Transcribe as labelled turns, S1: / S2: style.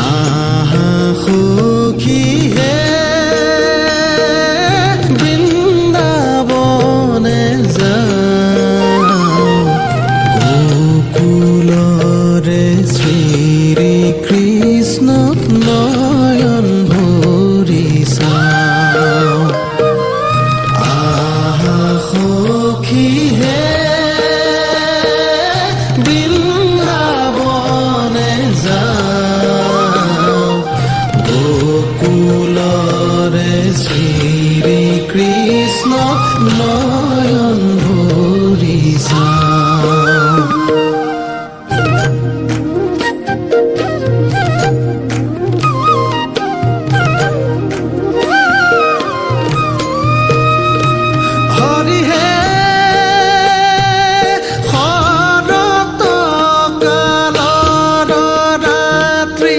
S1: আহা সখী হে বৃন্দাবনে যাওঁ গোকুলৰে শ্ৰী কৃষ্ণ নয়ন ভৰি চাওঁ আহা সখী হে বৃন্দাবনে যাওঁ গোকুলৰে শ্ৰী কৃষ্ণ নয়ন ভৰি চাওঁ হৰি হে শৰৎ কালৰ ৰাত্ৰি